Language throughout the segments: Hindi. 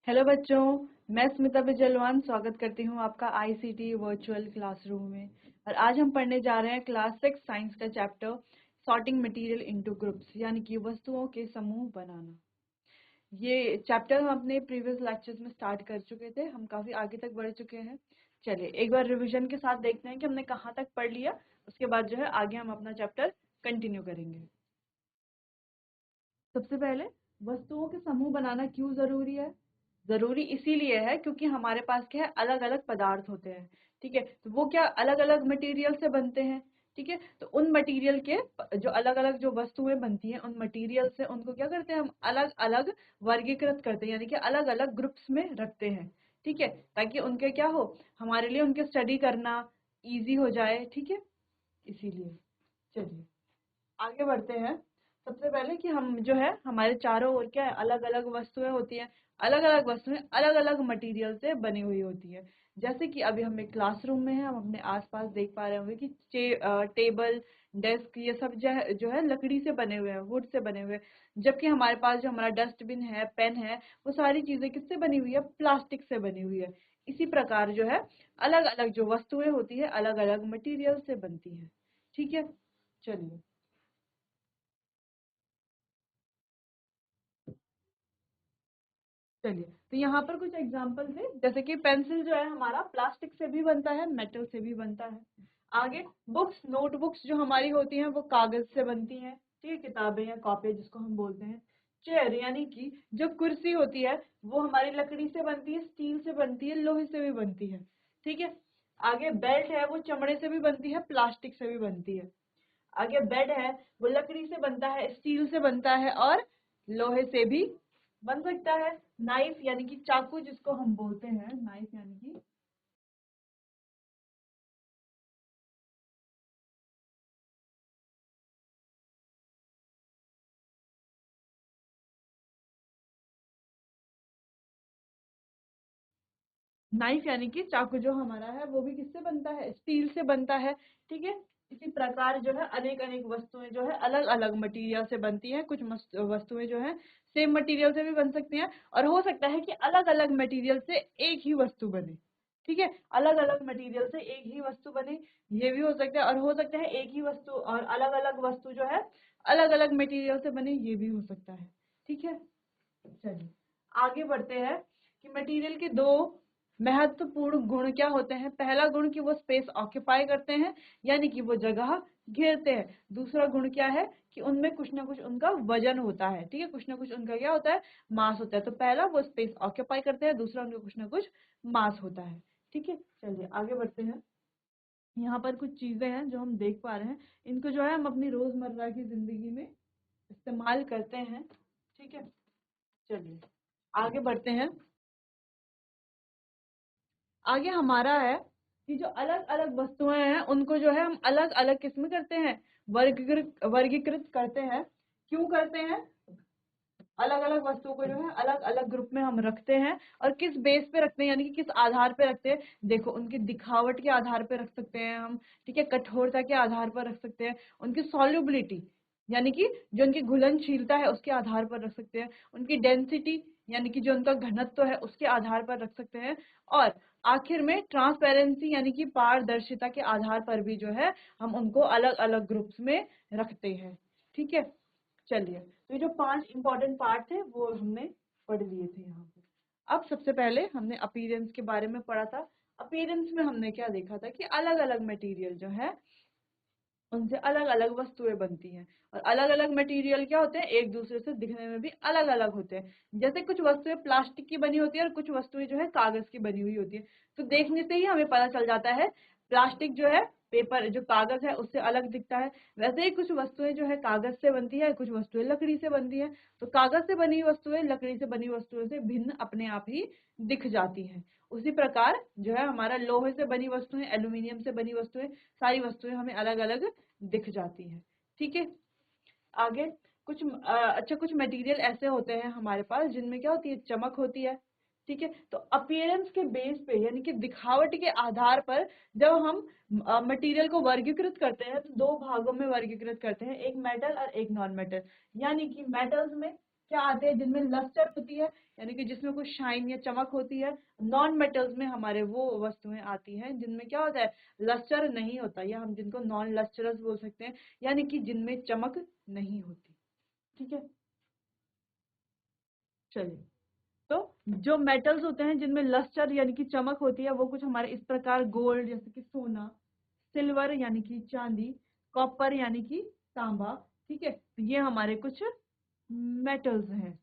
हेलो बच्चों, मैं स्मिता बिजलवान स्वागत करती हूँ आपका आईसीटी वर्चुअल क्लासरूम में। और आज हम पढ़ने जा रहे हैं क्लास 6 साइंस का chapter sorting material into groups, यानी कि वस्तुओं के समूह बनाना। ये चैप्टर हम अपने प्रीवियस लेक्चर्स में स्टार्ट कर चुके थे, हम काफी आगे तक बढ़ चुके हैं। चलिए एक बार रिविजन के साथ देखते हैं कि हमने कहाँ तक पढ़ लिया, उसके बाद जो है आगे हम अपना चैप्टर कंटिन्यू करेंगे। सबसे पहले वस्तुओं के समूह बनाना क्यों जरूरी है? जरूरी इसीलिए है क्योंकि हमारे पास क्या है, अलग अलग पदार्थ होते हैं। ठीक है, तो वो क्या अलग अलग मटेरियल से बनते हैं। ठीक है, तो उन मटेरियल के जो अलग अलग जो वस्तुएं बनती हैं, उन मटेरियल से उनको क्या करते हैं, हम अलग अलग वर्गीकृत करते हैं, यानी कि अलग अलग ग्रुप्स में रखते हैं। ठीक है, ताकि उनके क्या हो, हमारे लिए उनके स्टडी करना इजी हो जाए। ठीक है, इसीलिए चलिए आगे बढ़ते हैं। सबसे पहले कि हम जो है हमारे चारों ओर क्या है, अलग अलग वस्तुएं होती हैं। अलग अलग वस्तुएं अलग अलग मटेरियल से बनी हुई होती है। जैसे कि अभी हम एक क्लासरूम में हैं, हम अपने आसपास देख पा रहे होंगे कि टेबल, डेस्क, ये सब जो है लकड़ी से बने हुए हैं, वुड से बने हुए हैं। जबकि हमारे पास जो हमारा डस्टबिन है, पेन है, वो सारी चीजें किससे बनी हुई है, प्लास्टिक से बनी हुई है। इसी प्रकार जो है अलग अलग जो वस्तुएं होती है अलग अलग मटीरियल से बनती है। ठीक है, चलिए चलिए तो यहाँ पर कुछ एग्जांपल्स है। जैसे कि पेंसिल जो है हमारा प्लास्टिक से भी बनता है, मेटल से भी बनता है। आगे बुक्स, नोटबुक्स जो हमारी होती हैं वो कागज से बनती हैं। ठीक है, किताबें या कॉपी जिसको हम बोलते हैं। चेयर यानी कि जो कुर्सी होती है वो हमारी लकड़ी से बनती है, स्टील से बनती है, लोहे से भी बनती है। ठीक है, आगे बेल्ट है वो चमड़े से भी बनती है, प्लास्टिक से भी बनती है। आगे बेड है वो लकड़ी से बनता है, स्टील से बनता है और लोहे से भी बन सकता है। नाइफ यानी कि चाकू जिसको हम बोलते हैं, नाइफ यानी कि चाकू जो हमारा है वो भी किससे बनता है, स्टील से बनता है। ठीक है, इसी प्रकार जो है अनेक अनेक वस्तुएं जो है अलग अलग मटेरियल से बनती हैं। कुछ वस्तुएं जो है सेम मटेरियल से भी बन सकती हैं, और हो सकता है कि अलग अलग मटेरियल से एक ही वस्तु बने। ठीक है, अलग अलग मटेरियल से एक ही वस्तु बने, ये भी हो सकता है। और हो सकता है एक ही वस्तु और अलग अलग वस्तु जो है अलग अलग मटेरियल से बने, ये भी हो सकता है। ठीक है, चलिए आगे बढ़ते हैं कि मटेरियल के दो महत्वपूर्ण गुण क्या होते हैं। पहला गुण कि वो स्पेस ऑक्यूपाई करते हैं, यानी कि वो जगह घेरते हैं। दूसरा गुण क्या है कि उनमें कुछ ना कुछ उनका वजन होता है। ठीक है, कुछ ना कुछ उनका क्या होता है, मास होता है। तो पहला वो स्पेस ऑक्यूपाई करते हैं, दूसरा उनका कुछ ना कुछ मास होता है। ठीक है, चलिए आगे बढ़ते हैं। यहाँ पर कुछ चीजें हैं जो हम देख पा रहे हैं, इनको जो है हम अपनी रोजमर्रा की जिंदगी में इस्तेमाल करते हैं। ठीक है, चलिए आगे बढ़ते हैं। आगे हमारा है कि जो अलग अलग वस्तुएं हैं उनको जो है हम अलग अलग किस्म करते हैं, वर्गीकृत करते हैं। क्यों करते हैं, अलग अलग वस्तुओं को जो है अलग अलग ग्रुप में हम रखते हैं। और किस बेस पे रखते हैं, यानी कि किस आधार पे रखते हैं। देखो, उनकी दिखावट के आधार पे रख सकते हैं हम। ठीक है, कठोरता के आधार पर रख सकते हैं, उनकी सॉल्युबिलिटी यानी कि जो उनकी घुलनशीलता है उसके आधार पर रख सकते हैं, उनकी डेंसिटी यानी कि जो उनका घनत्व है उसके आधार पर रख सकते हैं। और आखिर में ट्रांसपेरेंसी यानी कि पारदर्शिता के आधार पर भी जो है हम उनको अलग अलग ग्रुप्स में रखते हैं। ठीक है, चलिए तो ये जो 5 इंपॉर्टेंट पार्ट थे वो हमने पढ़ लिए थे यहाँ पे। अब सबसे पहले हमने अपीयरेंस के बारे में पढ़ा था। अपीयरेंस में हमने क्या देखा था कि अलग अलग मटेरियल जो है उनसे अलग अलग वस्तुएं बनती हैं। और अलग अलग मटेरियल क्या होते हैं, एक दूसरे से दिखने में भी अलग अलग होते हैं। जैसे कुछ वस्तुएं प्लास्टिक की बनी होती है और कुछ वस्तुएं जो है कागज की बनी हुई होती है। तो देखने से ही हमें पता चल जाता है, प्लास्टिक जो है, पेपर जो कागज है उससे अलग दिखता है। वैसे ही कुछ वस्तुएं जो है कागज से बनती है, कुछ वस्तुएं लकड़ी से बनती है। तो कागज से बनी वस्तुएं लकड़ी से बनी वस्तुओं से भिन्न अपने आप ही दिख जाती हैं। उसी प्रकार जो है हमारा लोहे से बनी वस्तुएं, एल्यूमिनियम से बनी वस्तुएं, सारी वस्तुएं हमें अलग अलग दिख जाती है। ठीक है, आगे कुछ अच्छा, कुछ मटेरियल ऐसे होते हैं हमारे पास जिनमें क्या होती है, चमक होती है। ठीक है, तो अपीयरेंस के बेस पे यानी कि दिखावट के आधार पर जब हम मटेरियल को वर्गीकृत करते हैं तो दो भागों में वर्गीकृत करते हैं, एक मेटल और एक नॉन मेटल। यानी कि मेटल्स में क्या आते हैं जिनमें लस्टर होती है, यानी कि जिसमें कुछ शाइन या चमक होती है। नॉन मेटल्स में हमारे वो वस्तुएं आती हैं जिनमें क्या होता है, लस्टर नहीं होता, या हम जिनको नॉन लस्टरस बोल सकते हैं, यानी कि जिनमें चमक नहीं होती। ठीक है, चलिए। तो जो मेटल्स होते हैं जिनमें लस्टर यानी कि चमक होती है वो कुछ हमारे इस प्रकार, गोल्ड जैसे कि सोना, सिल्वर यानी कि चांदी, कॉपर यानी कि तांबा। ठीक है, तो ये हमारे कुछ मेटल्स हैं,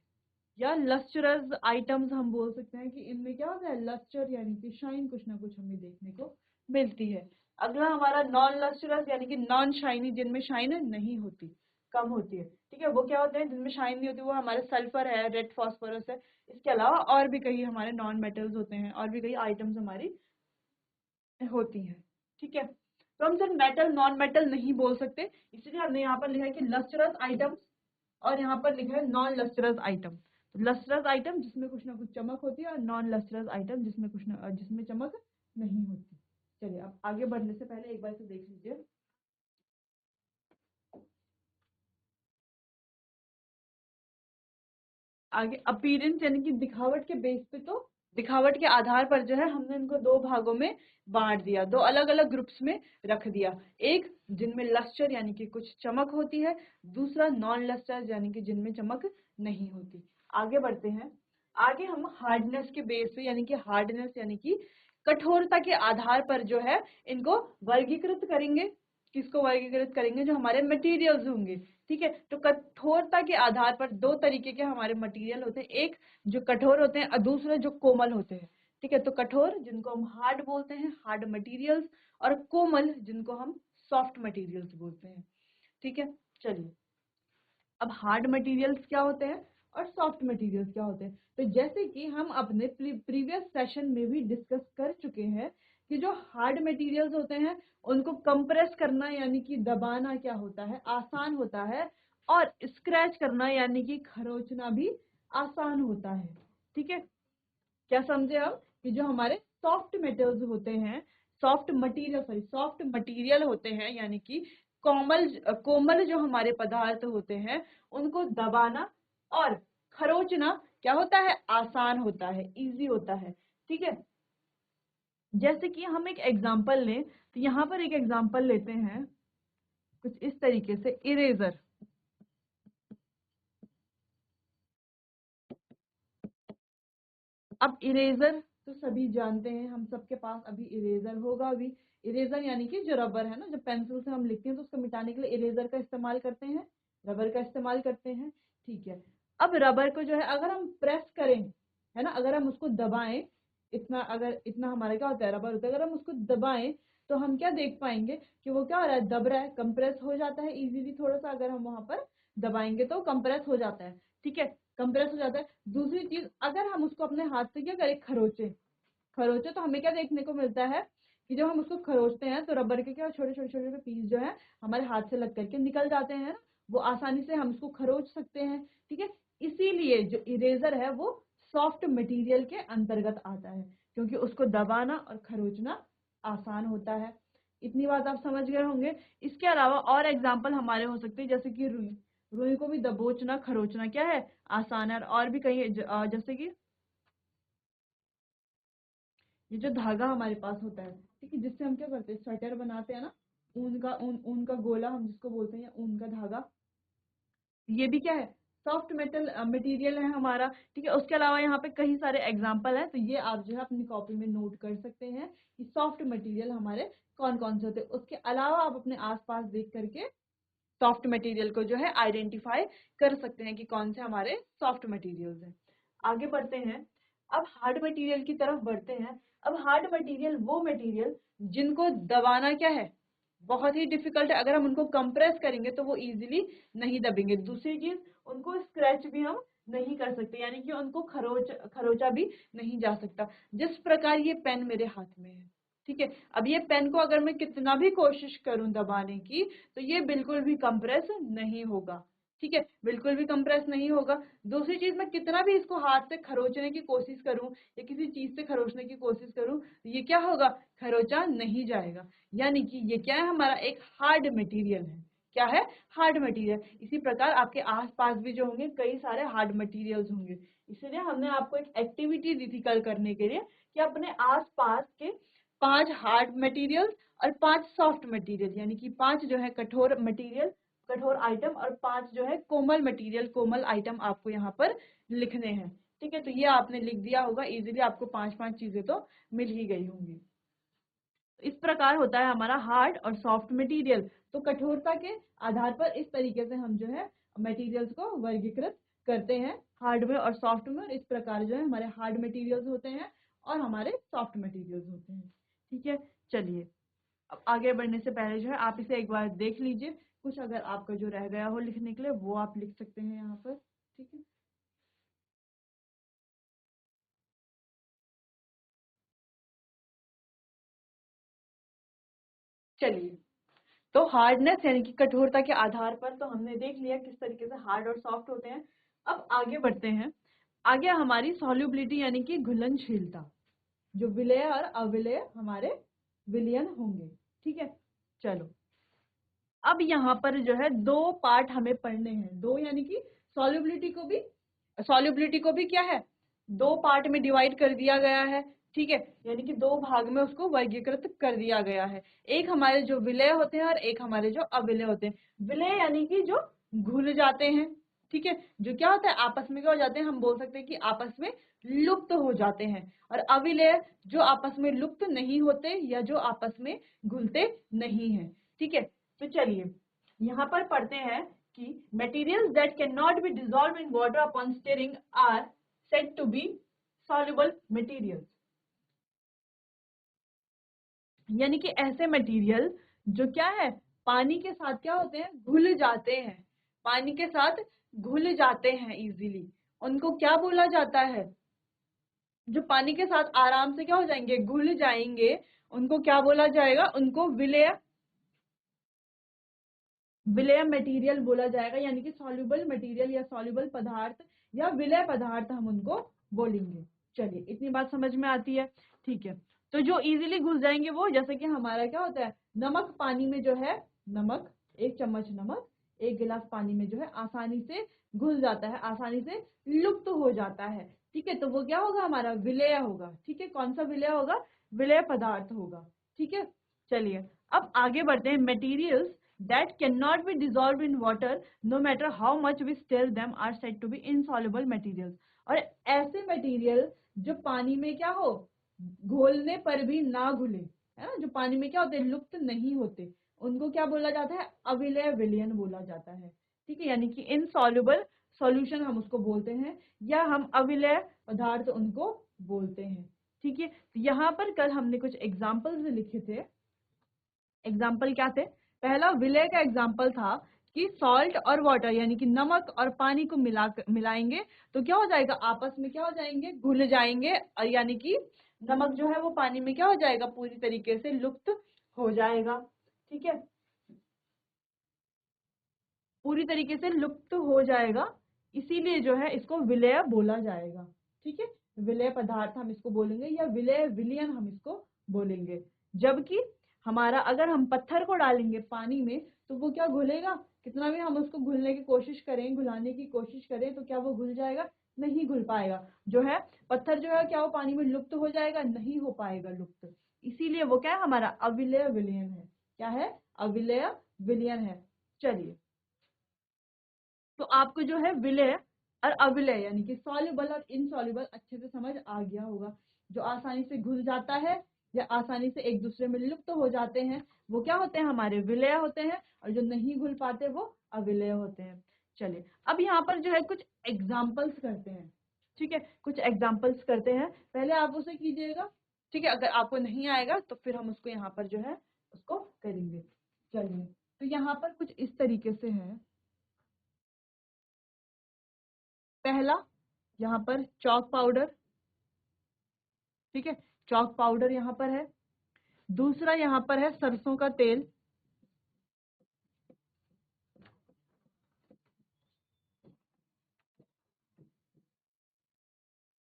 या लस्टरस आइटम्स हम बोल सकते हैं कि इनमें क्या होता है, लस्टर यानी कि शाइन कुछ ना कुछ हमें देखने को मिलती है। अगला हमारा नॉन लस्टरस यानी कि नॉन शाइनी, जिनमें शाइन नहीं होती, कम होती है। ठीक है, वो क्या होते हैं जिनमें शाइन नहीं होती, वो हमारे सल्फर है, रेड फास्फोरस है। इसके अलावा और भी कई हमारे नॉन मेटल्स होते हैं, और भी कई आइटम्स हमारी होती हैं। ठीक है, तो हम सिर्फ मेटल नॉन मेटल नहीं बोल सकते, इसलिए हमने यहाँ पर लिखा है कि लस्टरस आइटम्स, और यहाँ पर लिखा है नॉन लस्टरस आइटम। तो लस्टरस आइटम जिसमें कुछ ना कुछ चमक होती है, और नॉन लस्टरस आइटम जिसमें कुछ ना जिसमें चमक नहीं होती। चलिए, अब आगे बढ़ने से पहले एक बार इसे देख लीजिए। आगे अपीयरेंस यानी कि दिखावट के बेस पे, तो दिखावट के आधार पर जो है हमने इनको दो भागों में बांट दिया, दो अलग अलग ग्रुप्स में रख दिया। एक जिनमें लस्टर यानी कि कुछ चमक होती है, दूसरा नॉन लस्टर यानी कि जिनमें चमक नहीं होती। आगे बढ़ते हैं। आगे हम हार्डनेस के बेस पे यानी कि हार्डनेस यानी कि कठोरता के आधार पर जो है इनको वर्गीकृत करेंगे। किसको वर्गीकृत करेंगे, जो हमारे मटेरियल्स होंगे। ठीक है, तो कठोरता के आधार पर दो तरीके के हमारे मटेरियल होते हैं, एक जो कठोर होते हैं और दूसरे जो कोमल होते हैं। ठीक है, तो कठोर जिनको हम हार्ड बोलते हैं, हार्ड मटेरियल्स, और कोमल जिनको हम सॉफ्ट मटेरियल्स बोलते हैं। ठीक है, चलिए। अब हार्ड मटेरियल्स क्या होते हैं और सॉफ्ट मटेरियल्स क्या होते हैं, तो जैसे कि हम अपने प्रीवियस सेशन में भी डिस्कस कर चुके हैं कि जो हार्ड मटेरियल्स होते हैं उनको कंप्रेस करना यानी कि दबाना क्या होता है, आसान होता है, और स्क्रैच करना यानी कि खरोचना भी आसान होता है। ठीक है, क्या समझे हम, कि जो हमारे सॉफ्ट मेटल्स होते हैं, सॉफ्ट मटेरियल होते हैं, यानी कि कोमल कोमल जो हमारे पदार्थ होते हैं, उनको दबाना और खरोचना क्या होता है, आसान होता है, इजी होता है। ठीक है, जैसे कि हम एक एग्जांपल लें, तो यहाँ पर एक एग्जांपल लेते हैं कुछ इस तरीके से, इरेजर। अब इरेजर तो सभी जानते हैं, हम सबके पास अभी इरेजर होगा अभी। इरेजर यानी कि जो रबर है ना, जब पेंसिल से हम लिखते हैं तो उसको मिटाने के लिए इरेजर का इस्तेमाल करते हैं, रबर का इस्तेमाल करते हैं। ठीक है, अब रबर को जो है अगर हम प्रेस करें, है ना, अगर हम उसको दबाएं, इतना, अगर इतना हमारा क्या होता है, रबर होता है, अगर हम उसको दबाएं तो हम क्या देख पाएंगे कि वो क्या हो रहा है, दब रहा है, कंप्रेस हो जाता है इजीली। थोड़ा सा अगर हम वहां पर दबाएंगे तो कंप्रेस हो जाता है। ठीक है, कंप्रेस हो जाता है। दूसरी चीज, अगर हम उसको अपने हाथ से क्या करें, खरोचे, खरोचे, तो हमें क्या देखने को मिलता है कि जब हम उसको खरोचते हैं तो रबर के क्या छोटे छोटे छोटे पीस जो है हमारे हाथ से लग करके निकल जाते हैं ना, वो आसानी से हम उसको खरोच सकते हैं। ठीक है, इसीलिए जो इरेजर है वो सॉफ्ट मटेरियल के अंतर्गत आता है, क्योंकि उसको दबाना और खरोचना आसान होता है। इतनी बात आप समझ गए होंगे। इसके अलावा और एग्जाम्पल हमारे हो सकते हैं, जैसे कि रुई, रुई को भी दबोचना खरोचना क्या है, आसान है। और भी कई जैसे कि ये जो धागा हमारे पास होता है, ठीक है, जिससे हम क्या करते हैं, स्वेटर बनाते हैं ना, ऊन का गोला हम जिसको बोलते हैं, ऊन का धागा, ये भी क्या है, सॉफ्ट मेटल मटेरियल है हमारा। ठीक है, उसके अलावा यहाँ पे कई सारे एग्जाम्पल हैं, तो ये आप जो है अपनी कॉपी में नोट कर सकते हैं कि सॉफ्ट मटेरियल हमारे कौन कौन से होते हैं। उसके अलावा आप अपने आसपास देख करके सॉफ्ट मटेरियल को जो है आइडेंटिफाई कर सकते हैं कि कौन से हमारे सॉफ्ट मटेरियल्स हैं। आगे बढ़ते हैं, अब हार्ड मटेरियल की तरफ बढ़ते हैं। अब हार्ड मटेरियल वो मटेरियल जिनको दबाना क्या है, बहुत ही डिफिकल्ट है। अगर हम उनको कंप्रेस करेंगे तो वो इजीली नहीं दबेंगे। दूसरी चीज, उनको स्क्रैच भी हम नहीं कर सकते, यानी कि उनको खरोचा भी नहीं जा सकता। जिस प्रकार ये पेन मेरे हाथ में है, ठीक है, अब ये पेन को अगर मैं कितना भी कोशिश करूं दबाने की, तो ये बिल्कुल भी कंप्रेस नहीं होगा। ठीक है, बिल्कुल भी कंप्रेस नहीं होगा। दूसरी चीज, मैं कितना भी इसको हाथ से खरोचने की कोशिश करूं या किसी चीज से खरोचने की कोशिश करूं, तो ये क्या होगा, खरोचा नहीं जाएगा। यानी कि ये क्या है, हमारा एक हार्ड मटेरियल है। क्या है, हार्ड मटेरियल। इसी प्रकार आपके आसपास भी जो होंगे कई सारे हार्ड मटेरियल्स होंगे। इसलिए हमने आपको एक एक्टिविटी दी थी कल करने के लिए कि अपने आसपास के 5 हार्ड मटेरियल और 5 सॉफ्ट मटेरियल, यानी कि 5 जो है कठोर मटेरियल, कठोर आइटम, और 5 जो है कोमल मटेरियल, कोमल आइटम आपको यहाँ पर लिखने हैं। ठीक है, तो ये आपने लिख दिया होगा इजीली, आपको 5-5 चीजें तो मिल ही गई होंगी। इस प्रकार होता है हमारा हार्ड और सॉफ्ट मटेरियल। तो कठोरता के आधार पर इस तरीके से हम जो है मटेरियल्स को वर्गीकृत करते हैं, हार्ड में और सॉफ्ट में। और इस प्रकार जो है हमारे हार्ड मटेरियल्स होते हैं और हमारे सॉफ्ट मटेरियल्स होते हैं। ठीक है, चलिए अब आगे बढ़ने से पहले जो है आप इसे एक बार देख लीजिए, कुछ अगर आपका जो रह गया हो लिखने के लिए वो आप लिख सकते हैं यहाँ पर। ठीक है, चलिए। तो हार्डनेस यानी कि कठोरता के आधार पर तो हमने देख लिया किस तरीके से हार्ड और सॉफ्ट होते हैं। अब आगे बढ़ते हैं। आगे हमारी सॉल्युबिलिटी यानी कि घुलनशीलता, जो विलेय और अविलेय हमारे विलयन होंगे। ठीक है, चलो अब यहाँ पर जो है दो पार्ट हमें पढ़ने हैं, दो यानी कि सॉल्युबिलिटी को भी, सॉल्युबिलिटी को भी क्या है, दो पार्ट में डिवाइड कर दिया गया है। ठीक है, यानी कि दो भाग में उसको वर्गीकृत कर दिया गया है। एक हमारे जो विलय होते हैं और एक हमारे जो अविलय होते हैं। विलय यानी कि जो घुल जाते हैं। ठीक है, जो क्या होता है आपस में क्या हो जाते हैं, हम बोल सकते हैं कि आपस में लुप्त हो जाते हैं। और अविलय जो आपस में लुप्त नहीं होते या जो आपस में घुलते नहीं है। ठीक है, तो चलिए यहाँ पर पढ़ते हैं कि materials that cannot be dissolved in water upon stirring are said to be soluble materials। यानी कि ऐसे मटेरियल जो क्या है पानी के साथ क्या होते हैं, घुल जाते हैं, पानी के साथ घुल जाते हैं इजीली, उनको क्या बोला जाता है, जो पानी के साथ आराम से क्या हो जाएंगे, घुल जाएंगे, उनको क्या बोला जाएगा, उनको विलेय, विलेय मटेरियल बोला जाएगा। यानी कि सॉल्युबल मटेरियल या सॉल्युबल पदार्थ या विलेय पदार्थ हम उनको बोलेंगे। चलिए इतनी बात समझ में आती है। ठीक है, तो जो इजीली घुल जाएंगे वो, जैसे कि हमारा क्या होता है, नमक पानी में जो है, नमक, एक चम्मच नमक एक गिलास पानी में जो है आसानी से घुल जाता है, आसानी से लुप्त हो जाता है। ठीक है, तो वो क्या होगा, हमारा विलेय होगा। ठीक है, कौन सा विलेय होगा, विलेय पदार्थ होगा। ठीक है, चलिए अब आगे बढ़ते हैं। Materials that cannot be dissolved in water no matter how much we stir them are said to be insoluble materials। और ऐसे मटेरियल जो पानी में क्या हो, घोलने पर भी ना घुले, है ना, जो पानी में क्या होते हैं, लुप्त नहीं होते, उनको क्या बोला जाता है, अविलेय विलयन बोला जाता है। ठीक है, यानी कि इनसॉल्युबल सॉल्यूशन हम उसको बोलते हैं, या हम अविलेय पदार्थ उनको बोलते हैं। ठीक है, यहाँ पर कल हमने कुछ एग्जाम्पल्स लिखे थे। एग्जाम्पल क्या थे, पहला विलय का एग्जाम्पल था कि सॉल्ट और वाटर यानी कि नमक और पानी को मिलाएंगे तो क्या हो जाएगा, आपस में क्या हो जाएंगे, घुल जाएंगे, और यानी कि नमक जो है वो पानी में क्या हो जाएगा, पूरी तरीके से लुप्त हो जाएगा। ठीक है, पूरी तरीके से लुप्त हो जाएगा, इसीलिए जो है इसको विलय बोला जाएगा। ठीक है, विलय पदार्थ हम इसको बोलेंगे या विलय विलयन हम इसको बोलेंगे। जबकि हमारा अगर हम पत्थर को डालेंगे पानी में तो वो क्या घुलेगा, कितना भी हम उसको घुलने की कोशिश करें, घुलाने की कोशिश करें, तो क्या वो घुल जाएगा, नहीं घुल पाएगा। जो है पत्थर जो है क्या वो पानी में लुप्त हो जाएगा, नहीं हो पाएगा लुप्त। इसीलिए वो क्या है, हमारा अविलय विलयन है। क्या है, अविलय विलयन है। चलिए, तो आपको जो है विलय और अविलय यानी कि सॉल्युबल और इनसॉल्युबल अच्छे से समझ आ गया होगा। जो आसानी से घुल जाता है या आसानी से एक दूसरे में लुप्त हो जाते हैं वो क्या होते हैं, हमारे विलय होते हैं, और जो नहीं घुल पाते वो अविलय होते हैं। चलिए अब यहाँ पर जो है कुछ एग्जाम्पल्स करते हैं। ठीक है, कुछ एग्जाम्पल्स करते हैं, पहले आप उसे कीजिएगा। ठीक है, अगर आपको नहीं आएगा तो फिर हम उसको यहाँ पर जो है उसको करेंगे। चलिए, तो यहाँ पर कुछ इस तरीके से है। पहला यहाँ पर चॉक पाउडर। ठीक है, चॉक पाउडर यहाँ पर है। दूसरा यहाँ पर है सरसों का तेल।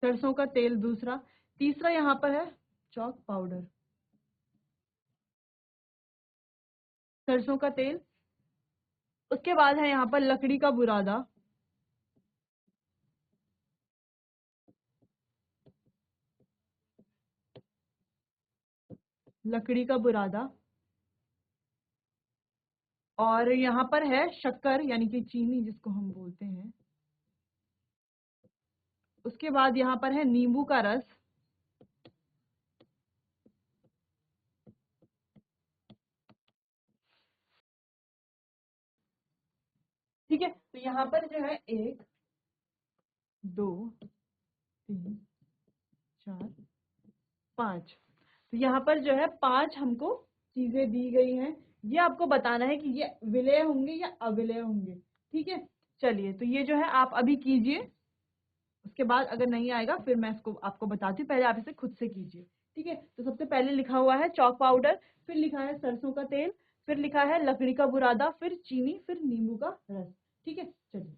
सरसों का तेल दूसरा। तीसरा यहाँ पर है चॉक पाउडर, सरसों का तेल, उसके बाद है यहाँ पर लकड़ी का बुरादा। लकड़ी का बुरादा। और यहाँ पर है शक्कर यानी कि चीनी जिसको हम बोलते हैं। उसके बाद यहाँ पर है नींबू का रस। ठीक है, तो यहाँ पर जो है 1 2 3 4 5, तो यहाँ पर जो है 5 हमको चीजें दी गई हैं। ये आपको बताना है कि ये विलेय होंगे या अविलेय होंगे। ठीक है, चलिए तो ये जो है आप अभी कीजिए। उसके बाद अगर नहीं आएगा फिर मैं इसको आपको बताती हूँ, पहले आप इसे खुद से कीजिए। ठीक है, तो सबसे पहले लिखा हुआ है चॉक पाउडर, फिर लिखा है सरसों का तेल, फिर लिखा है लकड़ी का बुरादा, फिर चीनी, फिर नींबू का रस। ठीक है, चलिए।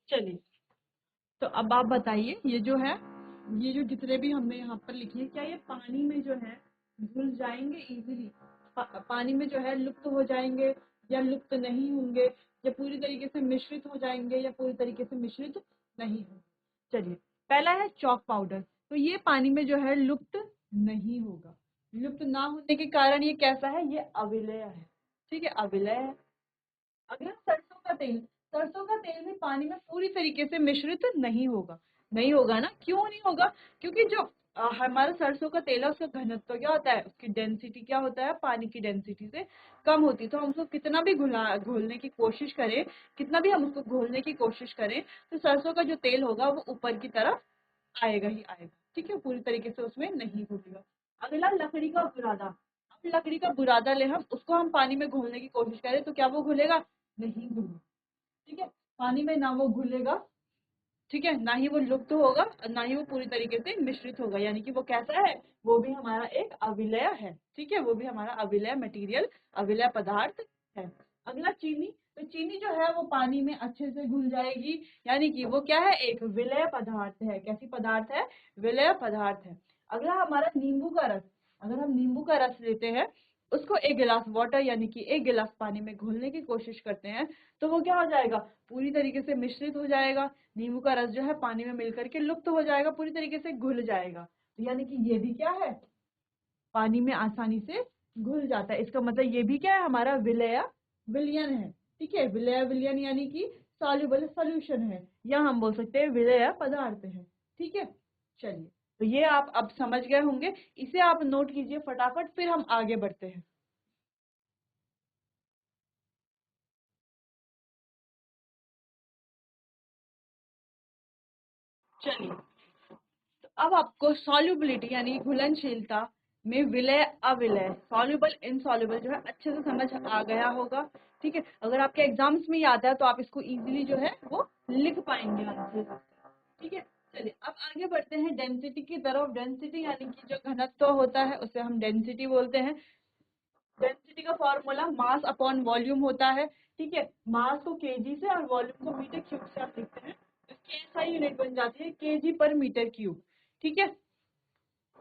चलिए, तो अब आप बताइए ये जो है, ये जो जितने भी हमने यहाँ पर लिखे हैं, क्या ये पानी में जो है घुल जाएंगे इजीली? पानी में जो है लुप्त हो जाएंगे या लुप्त नहीं होंगे, या पूरी तरीके से मिश्रित हो जाएंगे या पूरी तरीके से मिश्रित नहीं होंगे? चलिए, पहला है चॉक पाउडर, तो ये पानी में जो है लुप्त नहीं होगा। लुप्त ना होने के कारण ये कैसा है? ये अविलेय है। ठीक है, अविलेय है। अगला सरसों का तेल। सरसों का तेल भी पानी में पूरी तरीके से मिश्रित नहीं होगा। नहीं होगा ना, क्यों नहीं होगा? क्योंकि जो हमारा सरसों का तेल है उसका घनत्व क्या होता है, उसकी डेंसिटी क्या होता है, पानी की डेंसिटी से कम होती है। तो हम उसको कितना भी घोलने की कोशिश करें, कितना भी हम उसको घोलने की कोशिश करें, तो सरसों का जो तेल होगा वो ऊपर की तरफ आएगा ही आएगा। ठीक है, पूरी तरीके से उसमें नहीं घुलेगा। अगला लकड़ी का बुरादा। अब लकड़ी का बुरादा ले, हम उसको हम पानी में घोलने की कोशिश करें तो क्या वो घुलेगा? नहीं घुलेगा। ठीक है, पानी में ना वो घुलेगा, ठीक है, ना ही वो लुप्त होगा और ना ही वो पूरी तरीके से मिश्रित होगा। यानी कि वो कैसा है? वो भी हमारा एक अविलेय है। ठीक है, वो भी हमारा अविलेय मटेरियल, अविलेय पदार्थ है। अगला चीनी। तो चीनी जो है वो पानी में अच्छे से घुल जाएगी, यानी कि वो क्या है? एक विलेय पदार्थ है। कैसी पदार्थ है? विलेय पदार्थ है। अगला हमारा नींबू का रस। अगर हम नींबू का रस लेते हैं, उसको 1 गिलास वाटर यानी कि 1 गिलास पानी में घोलने की कोशिश करते हैं, तो वो क्या हो जाएगा? पूरी तरीके से मिश्रित हो जाएगा। नींबू का रस जो है पानी में मिलकर के लुप्त हो जाएगा, पूरी तरीके से घुल जाएगा। तो यानी कि ये भी क्या है? पानी में आसानी से घुल जाता है। इसका मतलब ये भी क्या है? हमारा विलेय विलयन है। ठीक है, विलेय विलयन यानी कि सॉल्युबल सॉल्यूशन है, या हम बोल सकते हैं विलेय पदार्थ है। ठीक है, चलिए, तो ये आप अब समझ गए होंगे। इसे आप नोट कीजिए फटाफट, फिर हम आगे बढ़ते हैं। चलिए, तो अब आपको सॉल्युबिलिटी यानी घुलनशीलता में विलय अविलय, सॉल्युबल इनसॉल्युबल जो है अच्छे से समझ आ गया होगा। ठीक है, अगर आपके एग्जाम्स में याद है तो आप इसको इजीली जो है वो लिख पाएंगे आंसर। ठीक है, चलिए अब आगे बढ़ते हैं डेंसिटी की तरफ। डेंसिटी यानी कि जो घनत्व होता है उसे हम डेंसिटी बोलते हैं। डेंसिटी का फॉर्मूला मास अपॉन वॉल्यूम होता है। ठीक है, मास को केजी से और वॉल्यूम को मीटर क्यूब से आप लिखते हैं, इसकी एसआई यूनिट बन जाती है केजी पर मीटर क्यूब। ठीक है,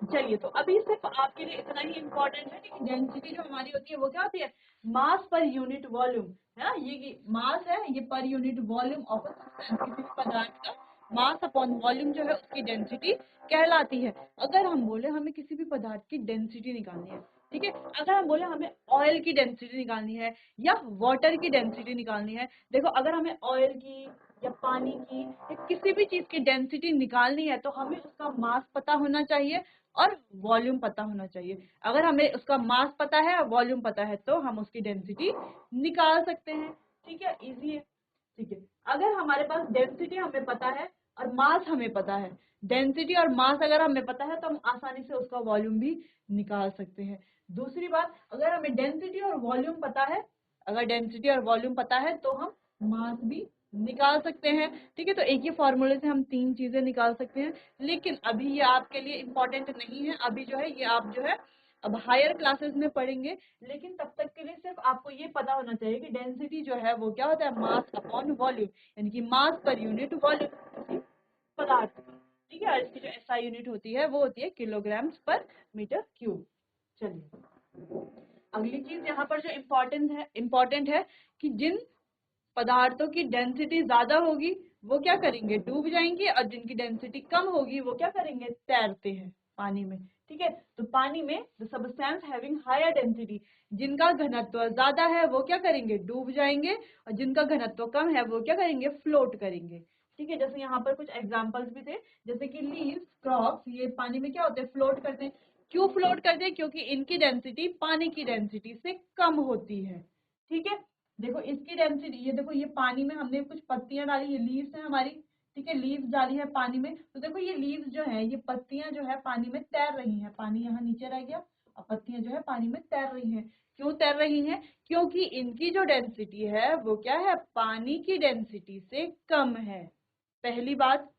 चलिए, तो अभी सिर्फ आपके लिए इतना ही इम्पोर्टेंट है कि डेंसिटी जो हमारी होती है वो क्या होती है? मास पर यूनिट वॉल्यूम है ना। ये मास है, ये पर यूनिट वॉल्यूम ऑफ किसी भी पदार्थ का मास अपॉन वॉल्यूम जो है उसकी डेंसिटी कहलाती है। अगर हम बोले हमें किसी भी पदार्थ की डेंसिटी निकालनी है, ठीक है, अगर हम बोले हमें ऑयल की डेंसिटी निकालनी है या वाटर की डेंसिटी निकालनी है, देखो अगर हमें ऑयल की या पानी की या किसी भी चीज की डेंसिटी निकालनी है तो हमें उसका मास पता होना चाहिए और वॉल्यूम पता होना चाहिए। अगर हमें उसका मास पता है और वॉल्यूम पता है तो हम उसकी डेंसिटी निकाल सकते हैं। ठीक है, इजी है। ठीक है, अगर हमारे पास डेंसिटी हमें पता है और मास हमें पता है, डेंसिटी और मास अगर हमें पता है तो हम आसानी से उसका वॉल्यूम भी निकाल सकते हैं। दूसरी बात, अगर हमें डेंसिटी और वॉल्यूम पता है, अगर डेंसिटी और वॉल्यूम पता है तो हम मास भी निकाल सकते हैं। ठीक है, तो एक ही फॉर्मूले से हम 3 चीजें निकाल सकते हैं। लेकिन अभी ये आपके लिए इम्पोर्टेंट नहीं है। अभी जो है ये आप जो है अब हायर क्लासेस में पढ़ेंगे। लेकिन तब तक के लिए सिर्फ आपको ये पता होना चाहिए कि डेंसिटी जो है वो क्या होता है? मास अपॉन वॉल्यूम, यानी कि मास पर यूनिट वॉल्यूम किसी पदार्थ का। ठीक है। और इसकी जो एसआई यूनिट होती है वो होती है किलोग्राम्स पर मीटर क्यूब। चलिए अगली चीज यहाँ पर जो इम्पोर्टेंट है कि जिन पदार्थों की डेंसिटी ज्यादा होगी वो क्या करेंगे, डूब जाएंगे, और जिनकी डेंसिटी कम होगी वो क्या करेंगे, तैरते हैं पानी में। ठीक है, तो पानी में the substance having higher density, जिनका घनत्व ज्यादा है वो क्या करेंगे, डूब जाएंगे, और जिनका घनत्व कम है वो क्या करेंगे, फ्लोट करेंगे। ठीक है, जैसे यहाँ पर कुछ एग्जांपल्स भी थे, जैसे कि लीव्स, क्रॉप्स, ये पानी में क्या होते हैं, फ्लोट करते हैं। क्यों फ्लोट करते हैं, क्योंकि इनकी डेंसिटी पानी की डेंसिटी से कम होती है। ठीक है, देखो इसकी डेंसिटी, ये देखो ये पानी में हमने कुछ पत्तियां डाली, ये लीव्स है हमारी। ठीक है, लीव्स डाली है पानी में, तो देखो ये लीव्स जो है, ये पत्तियां जो है पानी में तैर रही हैं, पानी यहाँ नीचे रह गया और पत्तियां जो है पानी में तैर रही हैं। क्यों तैर रही हैं, क्योंकि इनकी जो डेंसिटी है वो क्या है, पानी की डेंसिटी से कम है, पहली बात।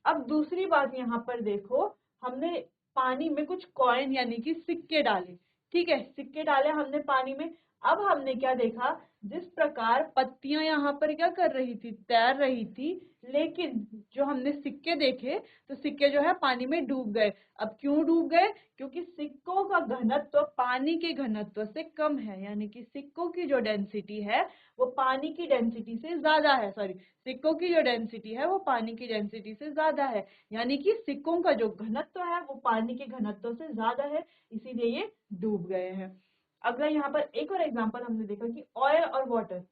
अब दूसरी बात, यहाँ पर देखो हमने पानी में कुछ कॉइन यानी कि सिक्के डाले। ठीक है, सिक्के डाले हमने पानी में। अब हमने क्या देखा, जिस प्रकार पत्तियां यहाँ पर क्या कर रही थी, तैर रही थी, लेकिन जो हमने सिक्के देखे तो सिक्के जो है पानी में डूब गए। अब क्यों डूब गए, क्योंकि सिक्कों का घनत्व पानी के घनत्व से कम है, यानी कि सिक्कों की जो डेंसिटी है वो पानी की डेंसिटी से ज्यादा है, सॉरी, सिक्कों की जो डेंसिटी है वो पानी की डेंसिटी से ज्यादा है, यानी कि सिक्कों का जो घनत्व है वो पानी के घनत्व से ज्यादा है, इसीलिए ये डूब गए हैं। अगला यहाँ पर एक और एग्जांपल हमने देखा कि ऑयल और वाटर,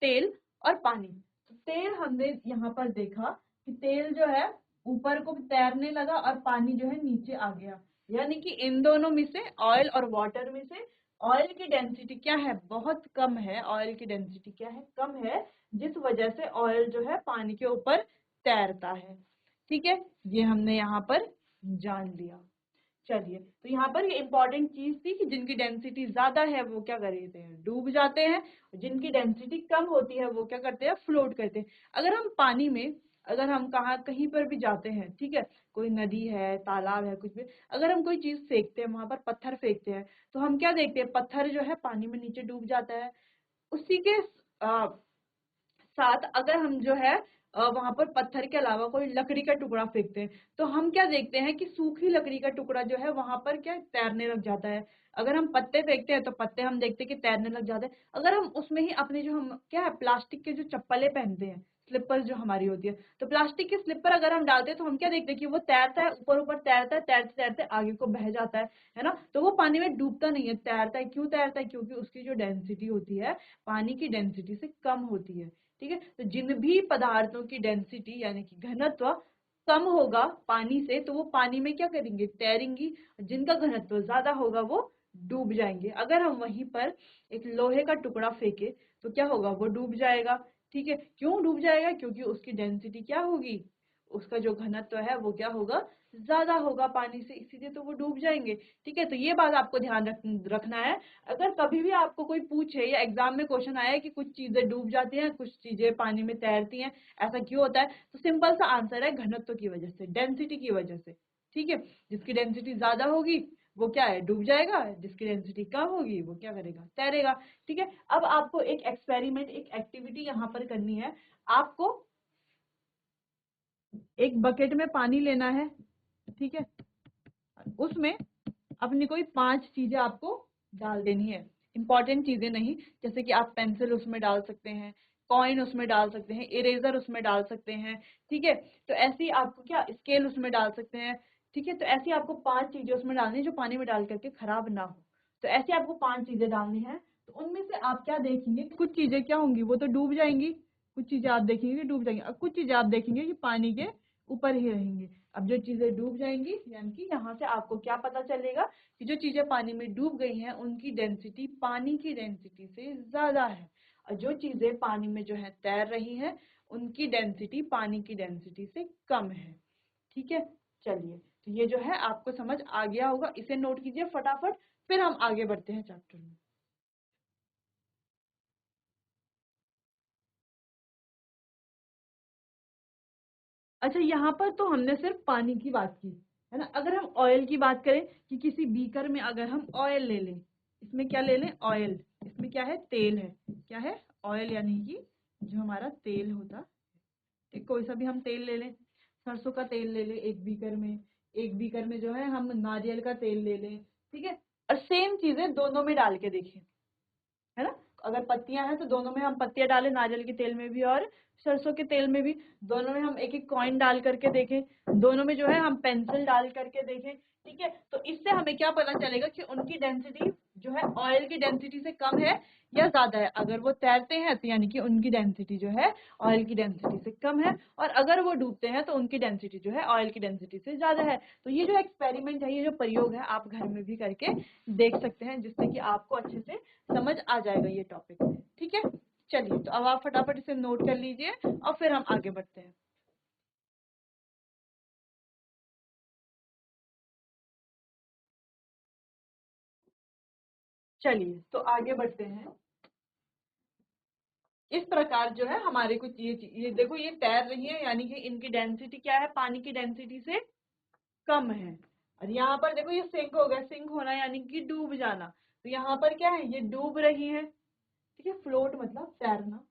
तेल और पानी। तो तेल हमने यहाँ पर देखा कि तेल जो है ऊपर को तैरने लगा और पानी जो है नीचे आ गया, यानी कि इन दोनों में से, ऑयल और वाटर में से, ऑयल की डेंसिटी क्या है, बहुत कम है, ऑयल की डेंसिटी क्या है, कम है, जिस वजह से ऑयल जो है पानी के ऊपर तैरता है। ठीक है, ये हमने यहाँ पर जान लिया। चलिए, तो यहाँ पर ये इंपॉर्टेंट चीज थी कि जिनकी डेंसिटी ज्यादा है वो क्या करते हैं, डूब जाते हैं, जिनकी डेंसिटी कम होती है वो क्या करते हैं, फ्लोट करते हैं। अगर हम पानी में, अगर हम कहाँ कहीं पर भी जाते हैं, ठीक है, कोई नदी है, तालाब है, कुछ भी, अगर हम कोई चीज फेंकते हैं, वहां पर पत्थर फेंकते हैं, तो हम क्या देखते हैं, पत्थर जो है पानी में नीचे डूब जाता है। उसी के साथ अगर हम जो है वहां पर पत्थर के अलावा कोई लकड़ी का टुकड़ा फेंकते हैं, तो हम क्या देखते हैं कि सूखी लकड़ी का टुकड़ा जो है वहां पर क्या तैरने लग जाता है। अगर हम पत्ते फेंकते हैं तो पत्ते हम देखते हैं कि तैरने लग जाते हैं। अगर हम उसमें ही अपने जो हम क्या है प्लास्टिक के जो चप्पलें पहनते हैं, स्लीपर जो हमारी होती है, तो प्लास्टिक के स्लीपर अगर हम डालते हैं तो हम क्या देखते हैं कि वो तैरता है, ऊपर ऊपर तैरता है, तैरते तैरते आगे को बह जाता है ना। तो वो पानी में डूबता नहीं है, तैरता है। क्यों तैरता है, क्योंकि उसकी जो डेंसिटी होती है पानी की डेंसिटी से कम होती है। ठीक है, तो जिन भी पदार्थों की डेंसिटी यानी कि घनत्व कम होगा पानी से, तो वो पानी में क्या करेंगे, तैरेंगी। जिनका घनत्व ज्यादा होगा वो डूब जाएंगे। अगर हम वहीं पर एक लोहे का टुकड़ा फेंके तो क्या होगा, वो डूब जाएगा। ठीक है, क्यों डूब जाएगा, क्योंकि उसकी डेंसिटी क्या होगी, उसका जो घनत्व है वो क्या होगा, ज्यादा होगा पानी से, इसीलिए तो वो डूब जाएंगे। ठीक है, तो ये बात आपको ध्यान रखना है। अगर कभी भी आपको कोई पूछे या एग्जाम में क्वेश्चन आया कि कुछ चीजें डूब जाती हैं, कुछ चीजें पानी में तैरती हैं, ऐसा क्यों होता है, तो सिंपल सा आंसर है, घनत्व की वजह से, डेंसिटी की वजह से। ठीक है, जिसकी डेंसिटी ज्यादा होगी वो क्या है, डूब जाएगा, जिसकी डेंसिटी कम होगी वो क्या करेगा, तैरेगा। ठीक है, अब आपको एक एक्सपेरिमेंट, एक एक्टिविटी यहाँ पर करनी है। आपको एक बकेट में पानी लेना है, ठीक है, उसमें अपनी कोई 5 चीजें आपको डाल देनी है, इंपॉर्टेंट चीजें नहीं, जैसे कि आप पेंसिल उसमें डाल सकते हैं, कॉइन उसमें डाल सकते हैं, इरेजर उसमें डाल सकते हैं। ठीक है, तो ऐसी आपको क्या, स्केल उसमें डाल सकते हैं। ठीक है, तो ऐसी आपको 5 चीजें उसमें डालनी है जो पानी में डाल करके खराब ना हो। तो ऐसी आपको 5 चीजें डालनी है। तो उनमें से आप क्या देखेंगे, कुछ चीजें क्या होंगी, वो तो डूब जाएंगी, कुछ चीजें आप देखेंगे कि डूब जाएंगी, और कुछ चीजें आप देखेंगे कि पानी के ऊपर ही रहेंगी। अब जो चीजें डूब जाएंगी, यानी कि यहाँ से आपको क्या पता चलेगा कि जो चीजें पानी में डूब गई हैं उनकी डेंसिटी पानी की डेंसिटी से ज्यादा है, और जो चीजें पानी में जो है तैर रही हैं उनकी डेंसिटी पानी की डेंसिटी से कम है। ठीक है, चलिए, तो ये जो है आपको समझ आ गया होगा, इसे नोट कीजिए फटाफट, फिर हम आगे बढ़ते हैं चैप्टर में। अच्छा, यहाँ पर तो हमने सिर्फ पानी की बात की, है ना। अगर हम ऑयल की बात करें कि किसी बीकर में अगर हम ऑयल ले लें, इसमें क्या ले लें, ऑयल, इसमें क्या है, तेल है, क्या है, ऑयल, यानी कि जो हमारा तेल होता है, कोई सा भी हम तेल ले लें, सरसों का तेल ले लें 1 बीकर में, 1 बीकर में जो है हम नारियल का तेल ले लें, ठीक है। और सेम चीजें दोनों में डाल के देखें, है ना। अगर पत्तियां हैं तो दोनों में हम पत्तियां डालें, नारियल के तेल में भी और सरसों के तेल में भी। दोनों में हम एक एक कॉइन डाल करके देखें, दोनों में जो है हम पेंसिल डाल करके देखें, ठीक है। तो इससे हमें क्या पता चलेगा कि उनकी डेंसिटी जो है ऑयल की डेंसिटी से कम है या ज्यादा है। अगर वो तैरते हैं तो यानी कि उनकी डेंसिटी जो है ऑयल की डेंसिटी से कम है, और अगर वो डूबते हैं तो उनकी डेंसिटी जो है ऑयल की डेंसिटी से ज्यादा है। तो ये जो एक्सपेरिमेंट है, ये जो प्रयोग है, आप घर में भी करके देख सकते हैं, जिससे कि आपको अच्छे से समझ आ जाएगा ये टॉपिक, ठीक है। चलिए, तो अब आप फटाफट इसे नोट कर लीजिए और फिर हम आगे बढ़ते हैं। चलिए, तो आगे बढ़ते हैं। इस प्रकार जो है हमारे कुछ ये देखो, ये तैर रही है, यानी कि इनकी डेंसिटी क्या है, पानी की डेंसिटी से कम है। और यहाँ पर देखो, ये सिंक हो गया, सिंक होना यानी कि डूब जाना। तो यहाँ पर क्या है, ये डूब रही है, ठीक है। फ्लोट मतलब तैरना,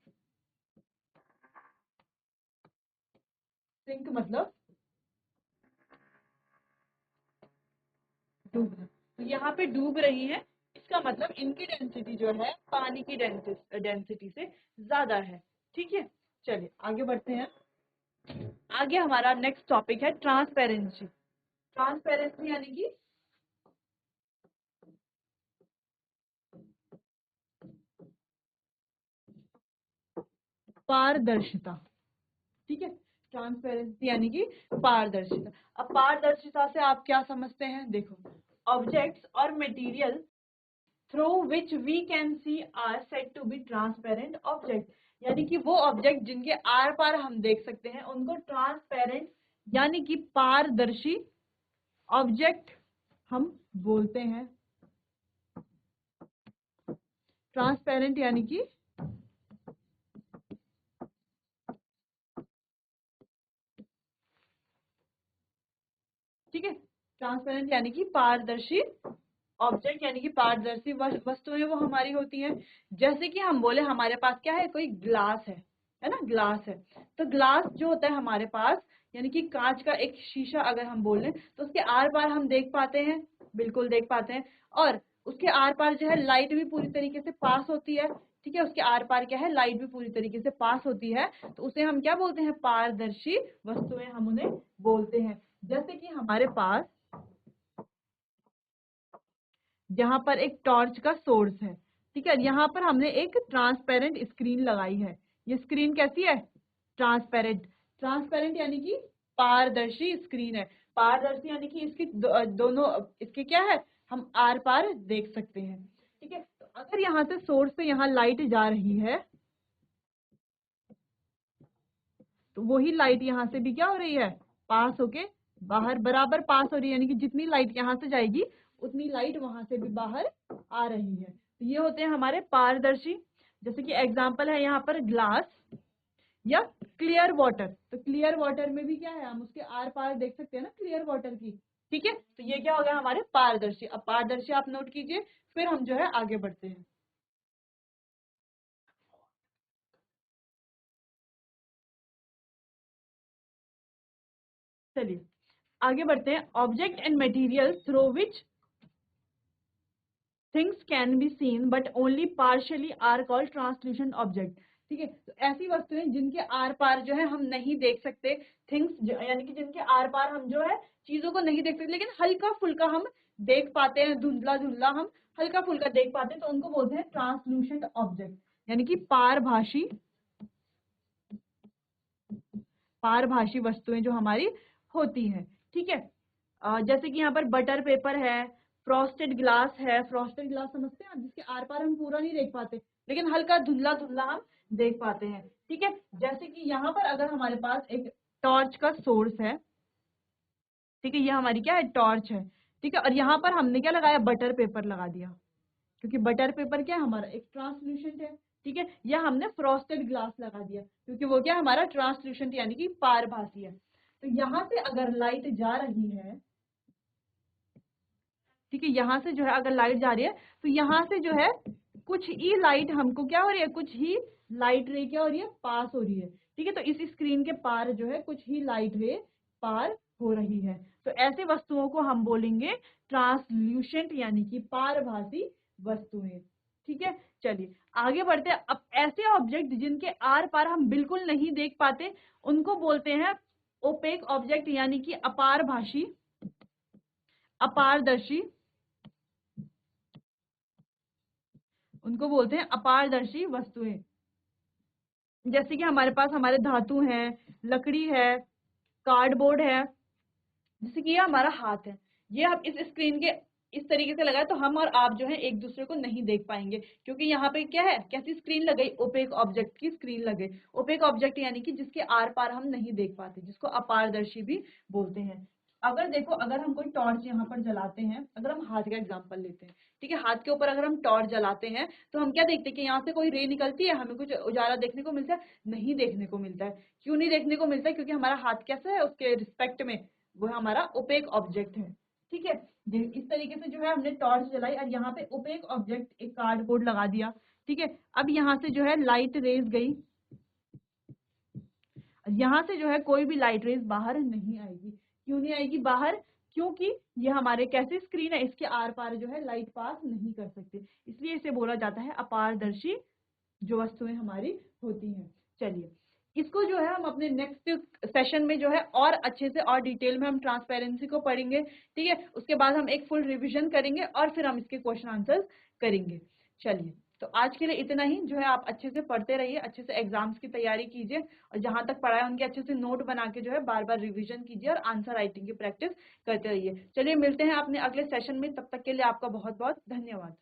सिंक मतलब डूबना। तो यहाँ पे डूब रही है, इसका मतलब इनकी डेंसिटी जो है पानी की डेंसिटी से ज्यादा है, ठीक है। चलिए आगे बढ़ते हैं। आगे हमारा नेक्स्ट टॉपिक है ट्रांसपेरेंसी। ट्रांसपेरेंसी यानी कि पारदर्शिता, ठीक है। ट्रांसपेरेंसी यानी कि पारदर्शिता। अब पारदर्शिता से आप क्या समझते हैं, देखो, ऑब्जेक्ट्स और material through which we can see are said to be transparent object. यानी कि वो ऑब्जेक्ट जिनके आर पार हम देख सकते हैं उनको ट्रांसपेरेंट यानी कि पारदर्शी ऑब्जेक्ट हम बोलते हैं। ट्रांसपेरेंट यानी कि ठीक है, ट्रांसपेरेंट यानी कि पारदर्शी ऑब्जेक्ट, यानी कि पारदर्शी वस्तुएं वो हमारी होती हैं। जैसे कि हम बोले हमारे पास क्या है, कोई ग्लास है ना, ग्लास है। तो ग्लास जो होता है हमारे पास, यानी कि कांच का एक शीशा अगर हम बोले तो उसके आर पार हम देख पाते हैं, बिल्कुल देख पाते हैं। और उसके आर पार जो है लाइट भी पूरी तरीके से पास होती है, ठीक है। उसके आर पार क्या है, लाइट भी पूरी तरीके से पास होती है। तो उसे हम क्या बोलते हैं, पारदर्शी वस्तुएं हम उन्हें बोलते हैं। जैसे कि हमारे पास यहाँ पर एक टॉर्च का सोर्स है, ठीक है। यहाँ पर हमने एक ट्रांसपेरेंट स्क्रीन लगाई है। ये स्क्रीन कैसी है, ट्रांसपेरेंट। ट्रांसपेरेंट यानी कि पारदर्शी स्क्रीन है। पारदर्शी यानी कि इसकी दोनों इसके क्या है, हम आर पार देख सकते हैं, ठीक है। तो अगर यहाँ से सोर्स से यहाँ लाइट जा रही है, तो वही लाइट यहाँ से भी क्या हो रही है, पास होके बाहर बराबर पास हो रही है। यानी कि जितनी लाइट यहाँ से जाएगी उतनी लाइट वहां से भी बाहर आ रही है। तो ये होते हैं हमारे पारदर्शी। जैसे कि एग्जांपल है यहाँ पर ग्लास या क्लियर वाटर। तो क्लियर वाटर में भी क्या है, हम उसके आर पार देख सकते हैं ना, क्लियर वाटर की, ठीक है। तो ये क्या हो गया हमारे पारदर्शी। अब पारदर्शी आप नोट कीजिए, फिर हम जो है आगे बढ़ते हैं। चलिए आगे बढ़ते हैं। Object and material through which things can be seen but only partially are called translucent object, ठीक है। तो ऐसी वस्तुएं जिनके आर पार जो है हम नहीं देख सकते, थिंग्स यानी कि जिनके आर पार हम जो है चीजों को नहीं देख सकते, लेकिन हल्का फुल्का हम देख पाते हैं, धुंधला धुंधला हम हल्का फुल्का देख पाते हैं, तो उनको बोलते हैं ट्रांसल्यूशन ऑब्जेक्ट, यानी कि पारभाषी, पारभाषी वस्तुएं जो हमारी होती हैं, ठीक है। जैसे कि यहाँ पर बटर पेपर है, फ्रॉस्टेड ग्लास है। फ्रॉस्टेड ग्लास समझते हैं आप, जिसके आर पार हम पूरा नहीं देख पाते, लेकिन हल्का धुंधला धुंधला हम देख पाते हैं, ठीक है। जैसे कि यहाँ पर अगर हमारे पास एक टॉर्च का सोर्स है, ठीक है, ये हमारी क्या है, टॉर्च है, ठीक है। और यहाँ पर हमने क्या लगाया, बटर पेपर लगा दिया, क्योंकि बटर पेपर क्या है, हमारा एक ट्रांसल्यूशेंट है, ठीक है। या हमने फ्रॉस्टेड ग्लास लगा दिया, क्योंकि वो क्या हमारा ट्रांसल्यूशेंट यानी कि पारभासी है। तो यहाँ से अगर लाइट जा रही है, ठीक है, यहाँ से जो है अगर लाइट जा रही है, तो यहाँ से जो है कुछ ही लाइट हमको क्या हो रही है, कुछ ही लाइट रे क्या हो रही है, पास हो रही है, ठीक है। तो इस स्क्रीन के पार जो है कुछ ही लाइट रे पार हो रही है। तो ऐसे वस्तुओं को हम बोलेंगे ट्रांसल्यूसेंट यानी कि पारभासी वस्तुएं। ठीक है, चलिए आगे बढ़ते हैं। अब ऐसे ऑब्जेक्ट जिनके आर पार हम बिल्कुल नहीं देख पाते उनको बोलते हैं ओपेक ऑब्जेक्ट यानी कि अपारभासी, अपारदर्शी, उनको बोलते हैं अपारदर्शी वस्तुएं। जैसे कि हमारे पास हमारे धातु हैं, लकड़ी है, कार्डबोर्ड है, जैसे कि ये हमारा हाथ है। ये हम इस स्क्रीन के इस तरीके से लगाए तो हम और आप जो है एक दूसरे को नहीं देख पाएंगे, क्योंकि यहाँ पे क्या है, कैसी स्क्रीन लग गई, ओपेक ऑब्जेक्ट की स्क्रीन लग गई। ओपेक ऑब्जेक्ट यानी कि जिसके आर पार हम नहीं देख पाते, जिसको अपारदर्शी भी बोलते हैं। अगर देखो, अगर हम कोई टॉर्च यहाँ पर जलाते हैं, अगर हम हाथ का एग्जाम्पल लेते हैं, ठीक है, हाथ के ऊपर अगर हम टॉर्च जलाते हैं तो हम क्या देखते हैं कि यहाँ से कोई रे निकलती है, हमें कुछ उजाला देखने को मिलता है? नहीं देखने को मिलता है। क्यों नहीं देखने को मिलता है? क्योंकि हमारा हाथ कैसा है उसके रिस्पेक्ट में, वो हमारा ओपेक ऑब्जेक्ट है। ठीक है, इस तरीके से जो है हमने टॉर्च जलाई और यहाँ पे ओपेक ऑब्जेक्ट एक कार्डबोर्ड लगा दिया। ठीक है, अब यहाँ से जो है लाइट रेज गई, यहाँ से जो है कोई भी लाइट रेज बाहर नहीं आएगी। क्यों नहीं आएगी बाहर? क्योंकि ये हमारे कैसी स्क्रीन है, इसके आर पार जो है लाइट पास नहीं कर सकते, इसलिए इसे बोला जाता है अपारदर्शी जो वस्तुएं हमारी होती हैं। चलिए, इसको जो है हम अपने नेक्स्ट सेशन में जो है और अच्छे से और डिटेल में हम ट्रांसपेरेंसी को पढ़ेंगे। ठीक है, उसके बाद हम एक फुल रिवीजन करेंगे और फिर हम इसके क्वेश्चन आंसर्स करेंगे। चलिए, तो आज के लिए इतना ही। जो है आप अच्छे से पढ़ते रहिए, अच्छे से एग्जाम्स की तैयारी कीजिए और जहां तक पढ़ा है उनके अच्छे से नोट बना के जो है बार बार रिवीजन कीजिए और आंसर राइटिंग की प्रैक्टिस करते रहिए। चलिए, मिलते हैं अपने अगले सेशन में, तब तक के लिए आपका बहुत बहुत धन्यवाद।